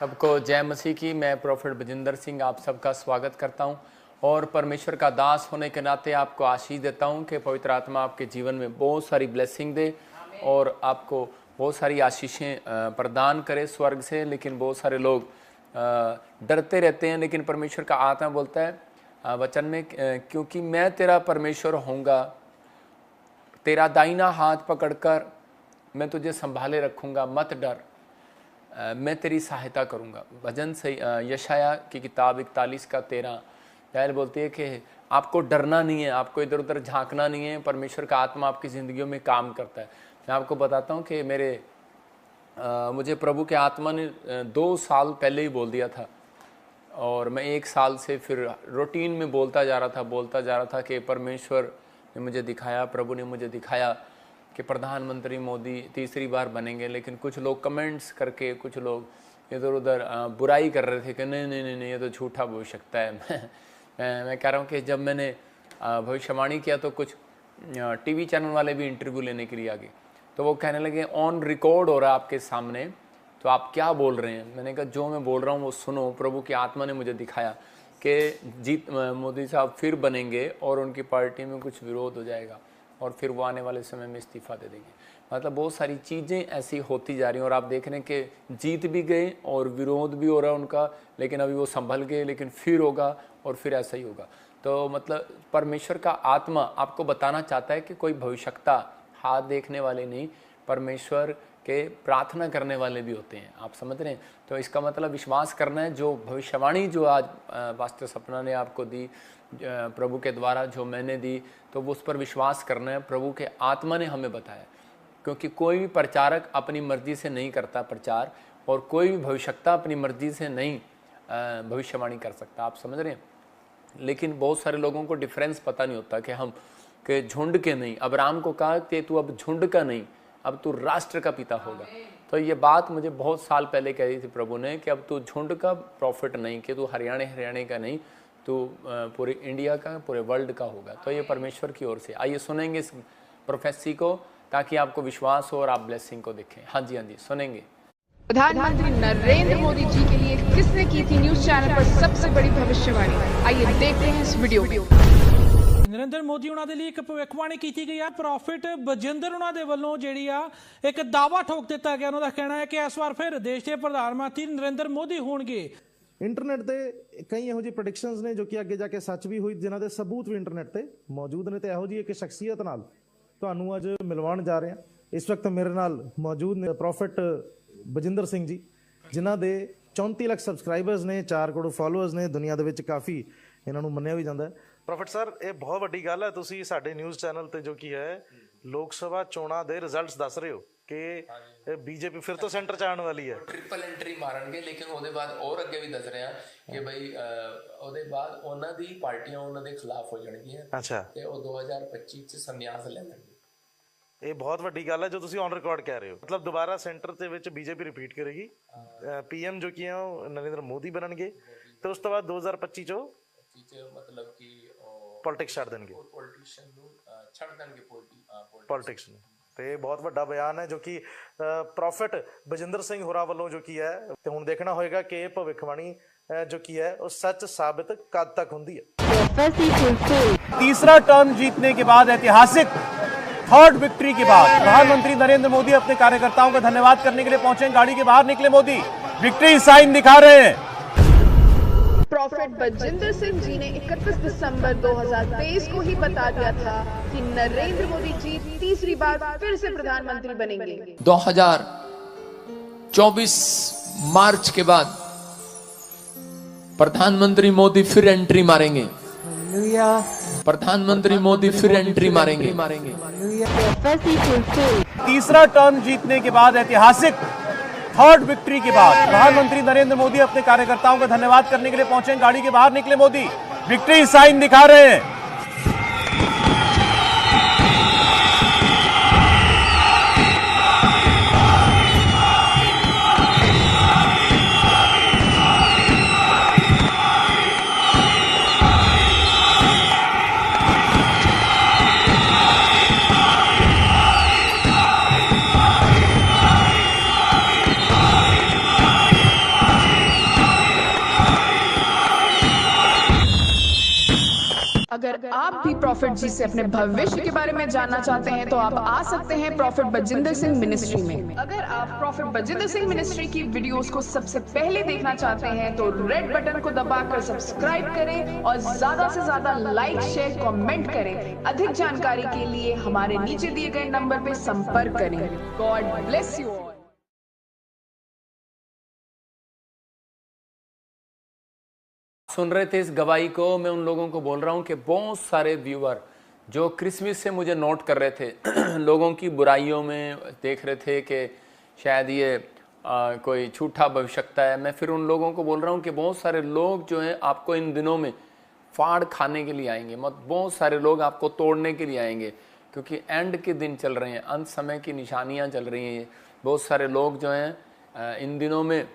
सबको जय मसीह की। मैं प्रोफेट बजिंदर सिंह आप सबका स्वागत करता हूं और परमेश्वर का दास होने के नाते आपको आशीष देता हूं कि पवित्र आत्मा आपके जीवन में बहुत सारी ब्लेसिंग दे और आपको बहुत सारी आशीषें प्रदान करे स्वर्ग से। लेकिन बहुत सारे लोग डरते रहते हैं, लेकिन परमेश्वर का आत्मा बोलता है वचन में, क्योंकि मैं तेरा परमेश्वर होऊंगा, तेरा दाहिना हाथ पकड़कर मैं तुझे संभाले रखूँगा, मत डर, मैं तेरी सहायता करूंगा। भजन से यशाया की किताब 41 का 13 यार बोलती है कि आपको डरना नहीं है, आपको इधर उधर झांकना नहीं है। परमेश्वर का आत्मा आपकी ज़िंदगियों में काम करता है। मैं आपको बताता हूँ कि मुझे प्रभु के आत्मा ने 2 साल पहले ही बोल दिया था और मैं 1 साल से फिर रूटीन में बोलता जा रहा था कि परमेश्वर ने मुझे दिखाया, प्रभु ने मुझे दिखाया कि प्रधानमंत्री मोदी तीसरी बार बनेंगे। लेकिन कुछ लोग कमेंट्स करके, कुछ लोग इधर उधर बुराई कर रहे थे कि नहीं ये तो झूठा भविष्यता है। मैं कह रहा हूँ कि जब मैंने भविष्यवाणी किया तो कुछ टीवी चैनल वाले भी इंटरव्यू लेने के लिए आ गए, तो वो कहने लगे ऑन रिकॉर्ड हो रहा है आपके सामने, तो आप क्या बोल रहे हैं। मैंने कहा जो मैं बोल रहा हूँ वो सुनो। प्रभु की आत्मा ने मुझे दिखाया कि मोदी साहब फिर बनेंगे और उनकी पार्टी में कुछ विरोध हो जाएगा और फिर वो आने वाले समय में इस्तीफा दे देंगे। मतलब बहुत सारी चीज़ें ऐसी होती जा रही हैं और आप देख रहे हैं कि जीत भी गए और विरोध भी हो रहा है उनका, लेकिन अभी वो संभल गए, लेकिन फिर होगा और फिर ऐसा ही होगा। तो मतलब परमेश्वर का आत्मा आपको बताना चाहता है कि कोई भविष्यवक्ता हाथ देखने वाले नहीं, परमेश्वर के प्रार्थना करने वाले भी होते हैं। आप समझ रहे हैं? तो इसका मतलब विश्वास करना है। जो भविष्यवाणी जो आज पास्टर सपना ने आपको दी प्रभु के द्वारा, जो मैंने दी, तो वो उस पर विश्वास करना है। प्रभु के आत्मा ने हमें बताया, क्योंकि कोई भी प्रचारक अपनी मर्जी से नहीं करता प्रचार, और कोई भी भविष्यवक्ता अपनी मर्जी से नहीं भविष्यवाणी कर सकता। आप समझ रहे हैं? लेकिन बहुत सारे लोगों को डिफरेंस पता नहीं होता कि हम के झुंड के नहीं। अब्राहम को कहा कि तू अब झुंड का नहीं, अब तू राष्ट्र का पिता होगा। तो ये बात मुझे बहुत साल पहले कही थी प्रभु ने कि अब तू झुंड का प्रॉफिट नहीं, कि तू हरियाणा का नहीं, तो पूरे इंडिया का, पूरे वर्ल्ड का होगा। तो ये परमेश्वर की ओर से। आइए सुनेंगे इस प्रोफेसी को, ताकि आपको विश्वास हो और आप ब्लेसिंग को देखें। हाँ जी सुनेंगे। प्रधानमंत्री नरेंद्र मोदी जी के लिए किसने की थी न्यूज चैनल पर सबसे बड़ी भविष्यवाणी? आइए देखते हैं इस वीडियो में। नरेंद्र मोदी उन्होंने लिए एक भविष्यवाणी की गई है। प्रॉफिट बजिंदर उन्होंने वालों ਜਿਹੜੀ ਆ एक दावा ठोक दिता गया। उन्होंने कहना है कि इस बार फिर देश के प्रधानमंत्री नरेंद्र मोदी होंगे। इंटरनेट ਤੇ ਕਈ ਇਹੋ ਜਿਹੀ ਪ੍ਰੈਡਿਕਸ਼ਨਸ ਨੇ ਜੋ ਕਿ ਅੱਗੇ ਜਾ ਕੇ ਸੱਚ ਵੀ ਹੋਈ, ਜਿਨ੍ਹਾਂ ਦੇ ਸਬੂਤ ਵੀ ਇੰਟਰਨੈਟ ਤੇ ਮੌਜੂਦ ਨੇ। ਤੇ ਇਹੋ ਜਿਹੀ ਇੱਕ ਸ਼ਖਸੀਅਤ ਨਾਲ ਤੁਹਾਨੂੰ ਅੱਜ ਮਿਲਵਾਉਣ ਜਾ ਰਹੇ ਹਾਂ। ਇਸ ਵਕਤ ਮੇਰੇ ਨਾਲ ਮੌਜੂਦ ਨੇ ਪ੍ਰੋਫਿਟ ਬਜਿੰਦਰ ਸਿੰਘ ਜੀ, ਜਿਨ੍ਹਾਂ ਦੇ 34 ਲੱਖ ਸਬਸਕ੍ਰਾਈਬਰਸ ਨੇ, 4 ਕਰੋੜ ਫਾਲੋਅਰਸ ਨੇ। ਦੁਨੀਆ ਦੇ ਵਿੱਚ ਕਾਫੀ ਇਹਨਾਂ ਨੂੰ ਮੰਨਿਆ ਵੀ ਜਾਂਦਾ ਹੈ। ਪ੍ਰੋਫਿਟ ਸਰ, ਇਹ ਬਹੁਤ ਵੱਡੀ ਗੱਲ ਹੈ, ਤੁਸੀਂ ਸਾਡੇ ਨਿਊਜ਼ ਚੈਨਲ ਤੇ ਜੋ ਕਿ ਹੈ ਲੋਕ ਸਭਾ ਚੋਣਾਂ ਦੇ ਰਿਜ਼ਲਟਸ ਦੱਸ ਰਹੇ ਹੋ ਕਿ बीजेपी फिर तो सेंटर च आने वाली है, ट्रिपल एंट्री मारनगे। लेकिन ਉਹਦੇ ਬਾਅਦ और ਅੱਗੇ ਵੀ ਦੱਸ ਰਹੇ ਆ ਕਿ ਬਈ ਉਹਦੇ ਬਾਅਦ ਉਹਨਾਂ ਦੀ ਪਾਰਟੀਆਂ ਉਹਨਾਂ ਦੇ ਖਿਲਾਫ ਹੋ ਜਾਣਗੀਆਂ। ਅੱਛਾ, ਤੇ ਉਹ 2025 ਚ ਸੰਨਿਆਸ ਲੈ ਲੈਣਗੇ। ਇਹ ਬਹੁਤ ਵੱਡੀ ਗੱਲ ਹੈ ਜੋ ਤੁਸੀਂ ਔਨ ਰਿਕਾਰਡ ਕਹਿ ਰਹੇ ਹੋ। ਮਤਲਬ ਦੁਬਾਰਾ ਸੈਂਟਰ ਦੇ ਵਿੱਚ ਬੀਜੇਪੀ ਰਿਪੀਟ ਕਰੇਗੀ, ਪੀਐਮ ਜੋ ਕੀ ਹੈ ਉਹ ਨਰਿੰਦਰ ਮੋਦੀ ਬਣਨਗੇ, ਤੇ ਉਸ ਤੋਂ ਬਾਅਦ 2025 ਚ ਮਤਲਬ ਕਿ ਪੋਲਿਟਿਕਸ ਛੱਡ ਦੇਣਗੇ, ਪੋਲੀਟੀਸ਼ੀਅਨ ਨੂੰ ਛੱਡ ਦੇਣਗੇ ਪੋਲਿਟਿਕਸ ਨੂੰ। ਤੇ ਬਹੁਤ ਵੱਡਾ ਬਿਆਨ ਹੈ ਜੋ ਕਿ ਪ੍ਰੋਫਿਟ ਬਜਿੰਦਰ ਸਿੰਘ ਹੋਰਾਂ ਵੱਲੋਂ ਜੋ ਕੀ ਹੈ। ਤੇ ਹੁਣ ਦੇਖਣਾ ਹੋਏਗਾ ਕਿ ਇਹ ਭਵਿੱਖਬਾਣੀ जो की है वो सच साबित कब तक होती है। तीसरा टर्म जीतने के बाद, ऐतिहासिक थर्ड विक्ट्री के बाद, प्रधानमंत्री नरेंद्र मोदी अपने कार्यकर्ताओं का धन्यवाद करने के लिए पहुंचे। गाड़ी के बाहर निकले मोदी, विक्ट्री साइन दिखा रहे हैं। प्रॉफिट बजिंदर सिंह जी ने 31 दिसंबर 2023 को ही बता दिया था कि नरेंद्र मोदी जी तीसरी बार फिर से प्रधानमंत्री बनेंगे। 2024 मार्च के बाद प्रधानमंत्री मोदी फिर एंट्री मारेंगे। प्रधानमंत्री मोदी फिर एंट्री मारेंगे। तीसरा टर्म जीतने के बाद, ऐतिहासिक थर्ड विक्ट्री के बाद, प्रधानमंत्री नरेंद्र मोदी अपने कार्यकर्ताओं का धन्यवाद करने के लिए पहुंचे। गाड़ी के बाहर निकले मोदी, विक्ट्री साइन दिखा रहे हैं। अगर आप भी प्रॉफिट जी से अपने भविष्य के बारे में जानना चाहते हैं तो आप आ सकते हैं प्रॉफिट बजिंदर सिंह मिनिस्ट्री में। अगर आप प्रॉफिट बजिंदर सिंह मिनिस्ट्री की वीडियोस को सबसे पहले देखना चाहते हैं तो रेड बटन को दबाकर सब्सक्राइब करें और ज्यादा से ज्यादा लाइक शेयर कमेंट करें। अधिक जानकारी के लिए हमारे नीचे दिए गए नंबर पर संपर्क करें। God bless you all. सुन रहे थे इस गवाही को, मैं उन लोगों को बोल रहा हूं कि बहुत सारे व्यूअर जो क्रिसमस से मुझे नोट कर रहे थे लोगों की बुराइयों में देख रहे थे कि शायद ये कोई झूठा भविष्यता है, मैं फिर उन लोगों को बोल रहा हूं कि बहुत सारे लोग जो हैं आपको इन दिनों में फाड़ खाने के लिए आएंगे, बहुत सारे लोग आपको तोड़ने के लिए आएंगे, क्योंकि एंड के दिन चल रहे हैं, अंत समय की निशानियां चल रही हैं। बहुत सारे लोग जो हैं इन दिनों में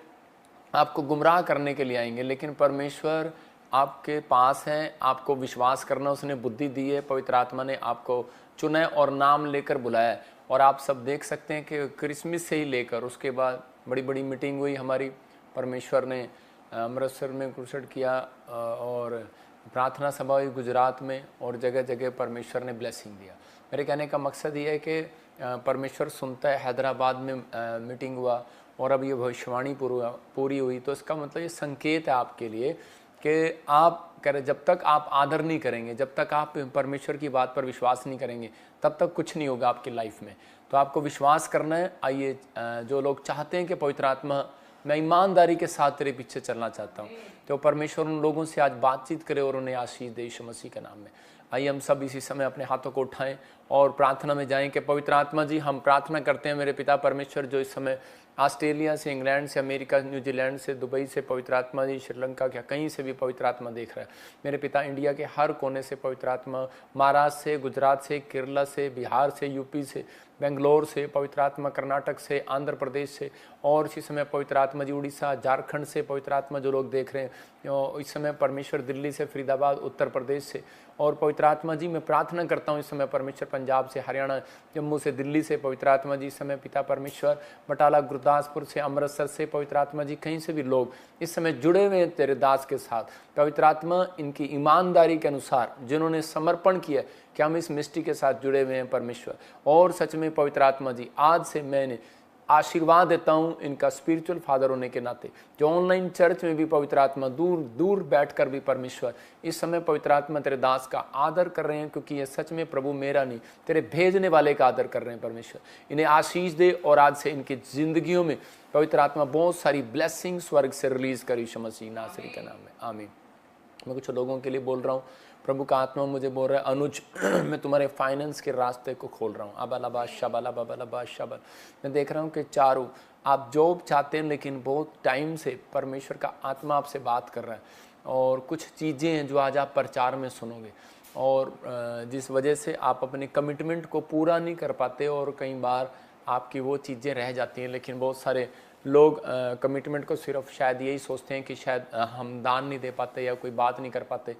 आपको गुमराह करने के लिए आएंगे, लेकिन परमेश्वर आपके पास है, आपको विश्वास करना उसने बुद्धि दी है, पवित्र आत्मा ने आपको चुना है और नाम लेकर बुलाया है। और आप सब देख सकते हैं कि क्रिसमस से ही लेकर उसके बाद बड़ी बड़ी मीटिंग हुई हमारी, परमेश्वर ने अमृतसर में क्रूसेड किया और प्रार्थना सभा हुई गुजरात में, और जगह जगह परमेश्वर ने ब्लेसिंग दिया। मेरे कहने का मकसद ये है कि परमेश्वर सुनता है। हैदराबाद में मीटिंग हुआ और अब ये भविष्यवाणी पूरी हुई, तो इसका मतलब ये संकेत है आपके लिए कि आप कह रहे जब तक आप आदर नहीं करेंगे, जब तक आप परमेश्वर की बात पर विश्वास नहीं करेंगे, तब तक कुछ नहीं होगा आपकी लाइफ में। तो आपको विश्वास करना है। आइए, जो लोग चाहते हैं कि पवित्र आत्मा मैं ईमानदारी के साथ तेरे पीछे चलना चाहता हूँ, तो परमेश्वर उन लोगों से आज बातचीत करे और उन्हें आशीष दे यीशु मसीह के नाम में। आइए हम सब इसी समय अपने हाथों को उठाएं और प्रार्थना में जाएं कि पवित्र आत्मा जी, हम प्रार्थना करते हैं मेरे पिता परमेश्वर, जो इस समय ऑस्ट्रेलिया से, इंग्लैंड से, अमेरिका, न्यूजीलैंड से, दुबई से पवित्र आत्मा जी, श्रीलंका के कहीं से भी पवित्र आत्मा देख रहा है मेरे पिता, इंडिया के हर कोने से पवित्र आत्मा, महाराष्ट्र से, गुजरात से, केरला से, बिहार से, यूपी से, बेंगलोर से पवित्र आत्मा, कर्नाटक से, आंध्र प्रदेश से, और इसी समय पवित्र आत्मा जी उड़ीसा, झारखंड से पवित्र आत्मा जो लोग देख रहे हैं इस समय परमेश्वर, दिल्ली से, फरीदाबाद, उत्तर प्रदेश से, और पवित्र आत्मा जी मैं प्रार्थना करता हूँ इस समय परमेश्वर पंजाब से, हरियाणा, जम्मू से, दिल्ली से पवित्र आत्मा जी इस समय पिता परमेश्वर, बटाला, गुरदासपुर से, अमृतसर से पवित्र आत्मा जी, कहीं से भी लोग इस समय जुड़े हुए हैं तेरे दास के साथ। पवित्र आत्मा इनकी ईमानदारी के अनुसार जिन्होंने समर्पण किया कि हम इस मिस्ट्री के साथ जुड़े हुए हैं परमेश्वर, और सच में पवित्र आत्मा जी आज से मैंने आशीर्वाद देता हूं इनका स्पिरिचुअल फादर होने के नाते, जो ऑनलाइन चर्च में भी पवित्र आत्मा दूर दूर बैठकर भी परमेश्वर इस समय पवित्र आत्मा तेरे दास का आदर कर रहे हैं, क्योंकि ये सच में प्रभु मेरा नहीं तेरे भेजने वाले का आदर कर रहे हैं। परमेश्वर इन्हें आशीष दे और आज से इनकी जिंदगियों में पवित्र आत्मा बहुत सारी ब्लेसिंग स्वर्ग से रिलीज कर यीशु मसीह नासरी के नाम में, आमीन। मैं कुछ लोगों के लिए बोल रहा हूँ, प्रभु का आत्मा मुझे बोल रहा है, अनुज मैं तुम्हारे फाइनेंस के रास्ते को खोल रहा हूँ। अबालाबा शबाला बाबालाबा शबल, मैं देख रहा हूँ कि चारों आप जॉब चाहते हैं, लेकिन बहुत टाइम से परमेश्वर का आत्मा आपसे बात कर रहा है, और कुछ चीज़ें हैं जो आज आप प्रचार में सुनोगे, और जिस वजह से आप अपने कमिटमेंट को पूरा नहीं कर पाते, और कई बार आपकी वो चीज़ें रह जाती हैं। लेकिन बहुत सारे लोग कमिटमेंट को सिर्फ शायद यही सोचते हैं कि शायद हम दान नहीं दे पाते या कोई बात नहीं कर पाते।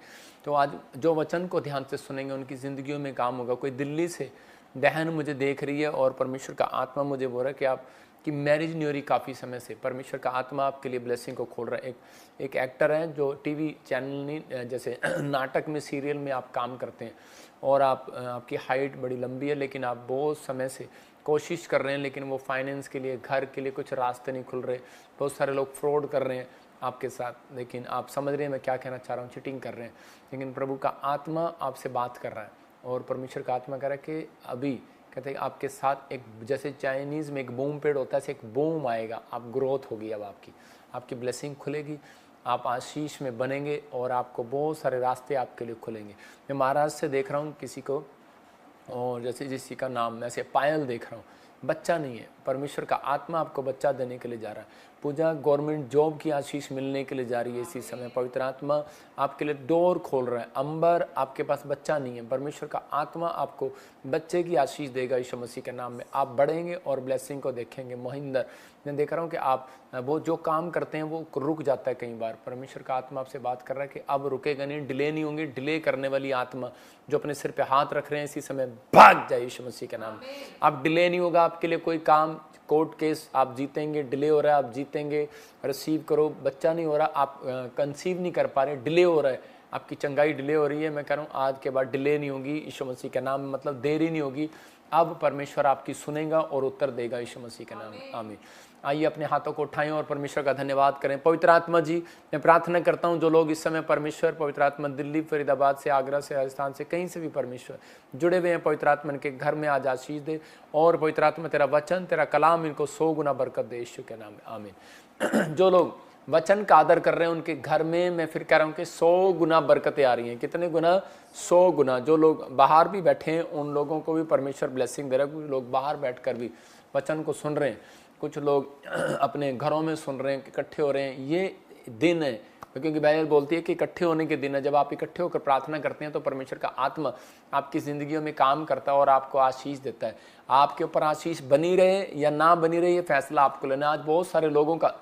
तो आज जो वचन को ध्यान से सुनेंगे उनकी ज़िंदगियों में काम होगा। कोई दिल्ली से बहन मुझे देख रही है और परमेश्वर का आत्मा मुझे बोल रहा है कि आपकी मैरिज नहीं हो रही काफ़ी समय से, परमेश्वर का आत्मा आपके लिए ब्लेसिंग को खोल रहा है। एक एक्टर है जो टीवी चैनल नहीं, जैसे नाटक में, सीरियल में आप काम करते हैं, और आपकी हाइट बड़ी लंबी है, लेकिन आप बहुत समय से कोशिश कर रहे हैं, लेकिन वो फाइनेंस के लिए, घर के लिए कुछ रास्ते नहीं खुल रहे। बहुत सारे लोग फ्रॉड कर रहे हैं आपके साथ, लेकिन आप समझ रहे हैं मैं क्या कहना चाह रहा हूँ, चीटिंग कर रहे हैं। लेकिन प्रभु का आत्मा आपसे बात कर रहा है, और परमेश्वर का आत्मा कह रहा है कि अभी कहते हैं आपके साथ एक, जैसे चाइनीज़ में एक बूम पेड़ होता है, ऐसे एक बूम आएगा, आप ग्रोथ होगी, अब आपकी ब्लेसिंग खुलेगी, आप आशीष में बनेंगे, और आपको बहुत सारे रास्ते आपके लिए खुलेंगे। मैं महाराष्ट्र से देख रहा हूँ किसी को, और जैसे जिसी का नाम मैं ऐसे पायल देख रहा हूँ, बच्चा नहीं है, परमेश्वर का आत्मा आपको बच्चा देने के लिए जा रहा है। पूजा गवर्नमेंट जॉब की आशीष मिलने के लिए जा रही है इसी समय, पवित्र आत्मा आपके लिए डोर खोल रहा है। अंबर आपके पास बच्चा नहीं है, परमेश्वर का आत्मा आपको बच्चे की आशीष देगा यीशु मसीह के नाम में। आप बढ़ेंगे और ब्लेसिंग को देखेंगे। मोहिंदर, मैं देख रहा हूँ कि आप वो जो काम करते हैं वो रुक जाता है कई बार, परमेश्वर का आत्मा आपसे बात कर रहा है कि अब रुकेगा नहीं, डिले नहीं होंगे। डिले करने वाली आत्मा जो अपने सिर पे हाथ रख रहे हैं इसी समय भाग जाए यीशु मसीह के नाम। अब डिले नहीं होगा आपके लिए कोई काम, कोर्ट केस आप जीतेंगे, डिले हो रहा है आप जीतेंगे। रिसीव करो, बच्चा नहीं हो रहा, आप कंसीव नहीं कर पा रहे, डिले हो रहा है, आपकी चंगाई डिले हो रही है, मैं कह रहा हूँ आज के बाद डिले नहीं होगी यीशु मसीह के नाम में, मतलब देरी नहीं होगी। अब परमेश्वर आपकी सुनेगा और उत्तर देगा यीशु मसीह के नाम में, आमीन। आइए अपने हाथों को उठाएं और परमेश्वर का धन्यवाद करें। पवित्र आत्मा जी, मैं प्रार्थना करता हूं जो लोग इस समय परमेश्वर, पवित्र आत्मा दिल्ली, फरीदाबाद से, आगरा से, राजस्थान से, कहीं से भी परमेश्वर जुड़े हुए हैं, पवित्र आत्मा इनके घर में आज आशीष दे और पवित्र आत्मा तेरा वचन, तेरा कलाम इनको 100 गुना बरकत दे यीशु के नाम में, आमीन। जो लोग वचन का आदर कर रहे हैं उनके घर में मैं फिर कह रहा हूँ कि 100 गुना बरकतें आ रही हैं। कितने गुना? 100 गुना। जो लोग बाहर भी बैठे हैं उन लोगों को भी परमेश्वर ब्लेसिंग दे रहा है। कुछ लोग बाहर बैठकर भी वचन को सुन रहे हैं, कुछ लोग अपने घरों में सुन रहे हैं, इकट्ठे हो रहे हैं। ये दिन है क्योंकि बाइबल बोलती है कि इकट्ठे होने के दिन है। जब आप इकट्ठे होकर प्रार्थना करते हैं तो परमेश्वर का आत्मा आपकी ज़िंदगियों में काम करता है और आपको आशीष देता है। आपके ऊपर आशीष बनी रहे या ना बनी रहे, ये फैसला आपको लेना। आज बहुत सारे लोगों का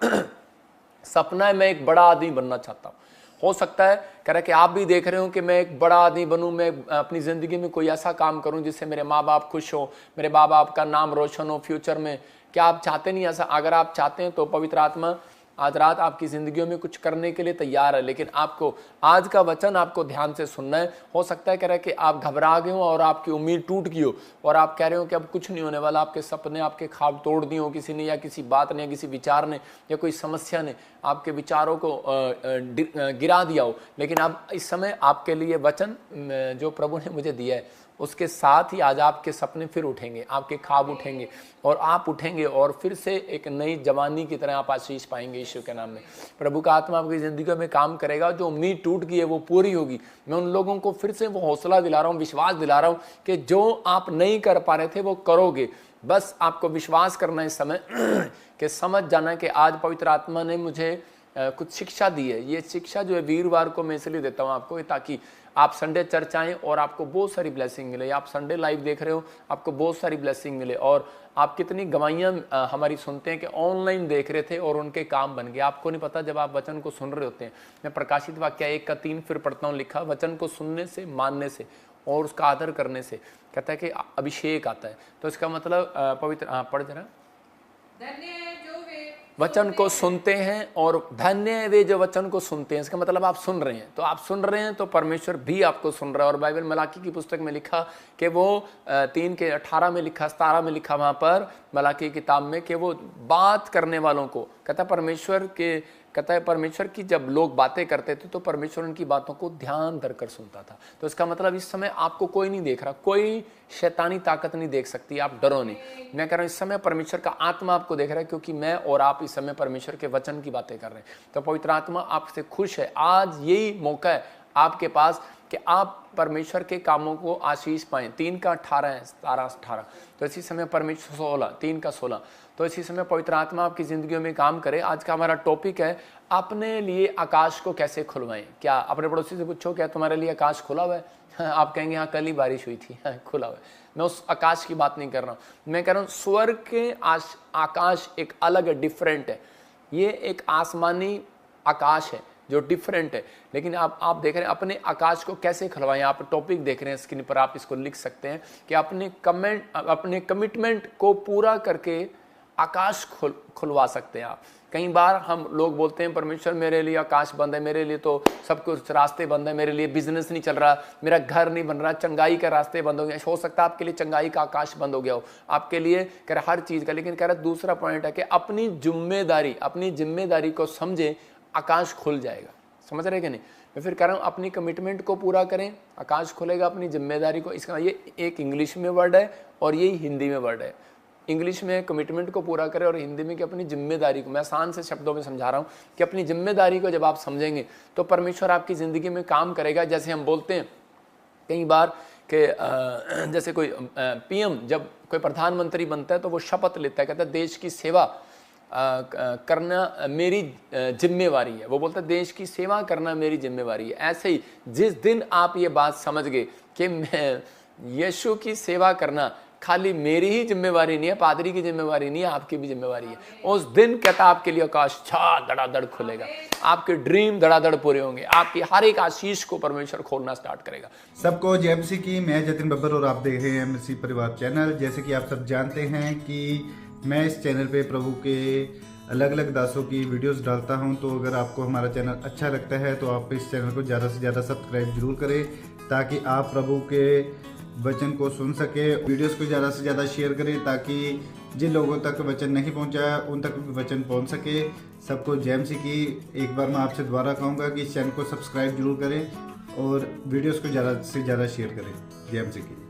सपना है मैं एक बड़ा आदमी बनना चाहता हूँ। हो सकता है कह रहा कि आप भी देख रहे हो कि मैं एक बड़ा आदमी बनूं, मैं अपनी ज़िंदगी में कोई ऐसा काम करूं जिससे मेरे माँ बाप खुश हो, मेरे माँ बाप का नाम रोशन हो फ्यूचर में। क्या आप चाहते नहीं ऐसा? अगर आप चाहते हैं तो पवित्र आत्मा आज रात आपकी ज़िंदगियों में कुछ करने के लिए तैयार है, लेकिन आपको आज का वचन आपको ध्यान से सुनना है। हो सकता है कह रहा है कि आप घबरा गए हो और आपकी उम्मीद टूट गई हो और आप कह रहे हो कि अब कुछ नहीं होने वाला। आपके सपने, आपके ख्वाब तोड़ दिए हो किसी ने, या किसी बात ने, या किसी विचार ने, या कोई समस्या ने आपके विचारों को गिरा दिया हो। लेकिन अब इस समय आपके लिए वचन जो प्रभु ने मुझे दिया है उसके साथ ही आज आपके सपने फिर उठेंगे, आपके ख्वाब उठेंगे और आप उठेंगे और फिर से एक नई जवानी की तरह आप आशीष पाएंगे यीशु के नाम में। प्रभु का आत्मा आपकी ज़िंदगी में काम करेगा। जो उम्मीद टूट गई है वो पूरी होगी। मैं उन लोगों को फिर से वो हौसला दिला रहा हूँ, विश्वास दिला रहा हूँ कि जो आप नहीं कर पा रहे थे वो करोगे। बस आपको विश्वास करना है इस समय कि समझ जाना कि आज पवित्र आत्मा ने मुझे कुछ शिक्षा दी है। ये शिक्षा जो है वीरवार को मैं इसलिए देता हूँ आपको, ताकि आप संडे चर्च आएँ और आपको बहुत सारी ब्लेसिंग मिले। आप संडे लाइव देख रहे हो, आपको बहुत सारी ब्लेसिंग मिले। और आप कितनी गवाहियाँ हमारी सुनते हैं कि ऑनलाइन देख रहे थे और उनके काम बन गए। आपको नहीं पता जब आप वचन को सुन रहे होते हैं। मैं प्रकाशित वाक्य 1:3 फिर पढ़ता हूँ, लिखा वचन को सुनने से, मानने से और उसका आदर करने से कहता है कि अभिषेक आता है। तो इसका मतलब पवित्र पढ़ जरा, वचन को सुनते हैं और धन्य है वे जो वचन को सुनते हैं। इसका मतलब आप सुन रहे हैं। तो आप सुन रहे हैं तो परमेश्वर भी आपको सुन रहा है। और बाइबल मलाकी की पुस्तक में लिखा कि वो 3:18 में लिखा, 17 में लिखा वहाँ पर मलाकी की किताब में कि वो बात करने वालों को कहता है परमेश्वर की जब लोग बातें करते थे तो परमेश्वर उनकी बातों को ध्यान धरकर सुनता था। तो इसका मतलब इस समय आपको कोई नहीं देख रहा, कोई शैतानी ताकत नहीं देख सकती, आप डरो नहीं। मैं कह रहा हूँ इस समय परमेश्वर का आत्मा आपको देख रहा है, क्योंकि मैं और आप इस समय परमेश्वर के वचन की बातें कर रहे हैं। तो पवित्र आत्मा आपसे खुश है। आज यही मौका है आपके पास कि आप परमेश्वर के कामों को आशीष पाएं। 3:18 है, 17-18। तो इसी समय परमेश्वर 3:16 तो इसी समय पवित्र आत्मा आपकी जिंदगियों में काम करे। आज का हमारा टॉपिक है अपने लिए आकाश को कैसे खुलवाएं। क्या अपने पड़ोसी से पूछो क्या तुम्हारे लिए आकाश खुला हुआ है? आप कहेंगे हाँ कल ही बारिश हुई थी, खुला हुआ है। मैं उस आकाश की बात नहीं कर रहा हूँ, मैं कह रहा हूँ स्वर्ग के आकाश एक अलग है, डिफरेंट है। ये एक आसमानी आकाश है जो डिफरेंट है। लेकिन आप देख रहे हैं अपने आकाश को कैसे खुलवाएं। आप टॉपिक देख रहे हैं स्क्रीन पर, आप इसको लिख सकते हैं कि अपने कमिटमेंट को पूरा करके आकाश खुलवा सकते हैं आप। कई बार हम लोग बोलते हैं परमेश्वर मेरे लिए आकाश बंद है, मेरे लिए तो सब कुछ रास्ते बंद है, मेरे लिए बिजनेस नहीं चल रहा, मेरा घर नहीं बन रहा, चंगाई का रास्ते बंद हो गए। हो सकता है आपके लिए चंगाई का आकाश बंद हो गया हो, आपके लिए कह रहा हर चीज़ का। लेकिन कह रहा दूसरा पॉइंट है कि अपनी जिम्मेदारी को समझे, आकाश खुल जाएगा। समझ रहे कि नहीं? मैं फिर कह रहा हूँ अपनी कमिटमेंट को पूरा करें, आकाश खुलेगा। अपनी जिम्मेदारी को, इसका ये एक इंग्लिश में वर्ड है और यही हिंदी में वर्ड है। इंग्लिश में कमिटमेंट को पूरा करें और हिंदी में कि अपनी जिम्मेदारी को। मैं आसान से शब्दों में समझा रहा हूँ कि अपनी जिम्मेदारी को जब आप समझेंगे तो परमेश्वर आपकी ज़िंदगी में काम करेगा। जैसे हम बोलते हैं कई बार कि जैसे कोई पीएम जब कोई प्रधानमंत्री बनता है तो वो शपथ लेता है, कहता है देश की सेवा करना मेरी जिम्मेवारी है। वो बोलता है देश की सेवा करना मेरी जिम्मेवारी है। ऐसे ही जिस दिन आप ये बात समझ गए कि मैं यीशु की सेवा करना खाली मेरी ही जिम्मेवारी नहीं है, पादरी की जिम्मेवारी नहीं है, आपकी भी जिम्मेवारी है, उस दिन कहता आपके लिए आकाश धड़ाधड़ खुलेगा, आपके ड्रीम धड़ाधड़ पूरे होंगे, आपकी हर एक आशीष को परमेश्वर खोलना स्टार्ट करेगा। सबको जय मसीह की। मैं जतिन बब्बर और आप देख रहे हैं मसीह परिवार चैनल। जैसे कि आप सब जानते हैं कि मैं इस चैनल पे प्रभु के अलग अलग दासों की वीडियोस डालता हूं। तो अगर आपको हमारा चैनल अच्छा लगता है तो आप इस चैनल को ज़्यादा से ज़्यादा सब्सक्राइब जरूर करें, ताकि आप प्रभु के वचन को सुन सके। वीडियोस को ज़्यादा से ज़्यादा शेयर करें, ताकि जिन लोगों तक वचन नहीं पहुंचा उन तक भी वचन पहुंच सके। सबको जय मसीह की। एक बार मैं आपसे दोबारा कहूँगा कि इस चैनल को सब्सक्राइब जरूर करें और वीडियोस को ज़्यादा से ज़्यादा शेयर करें। जय मसीह की।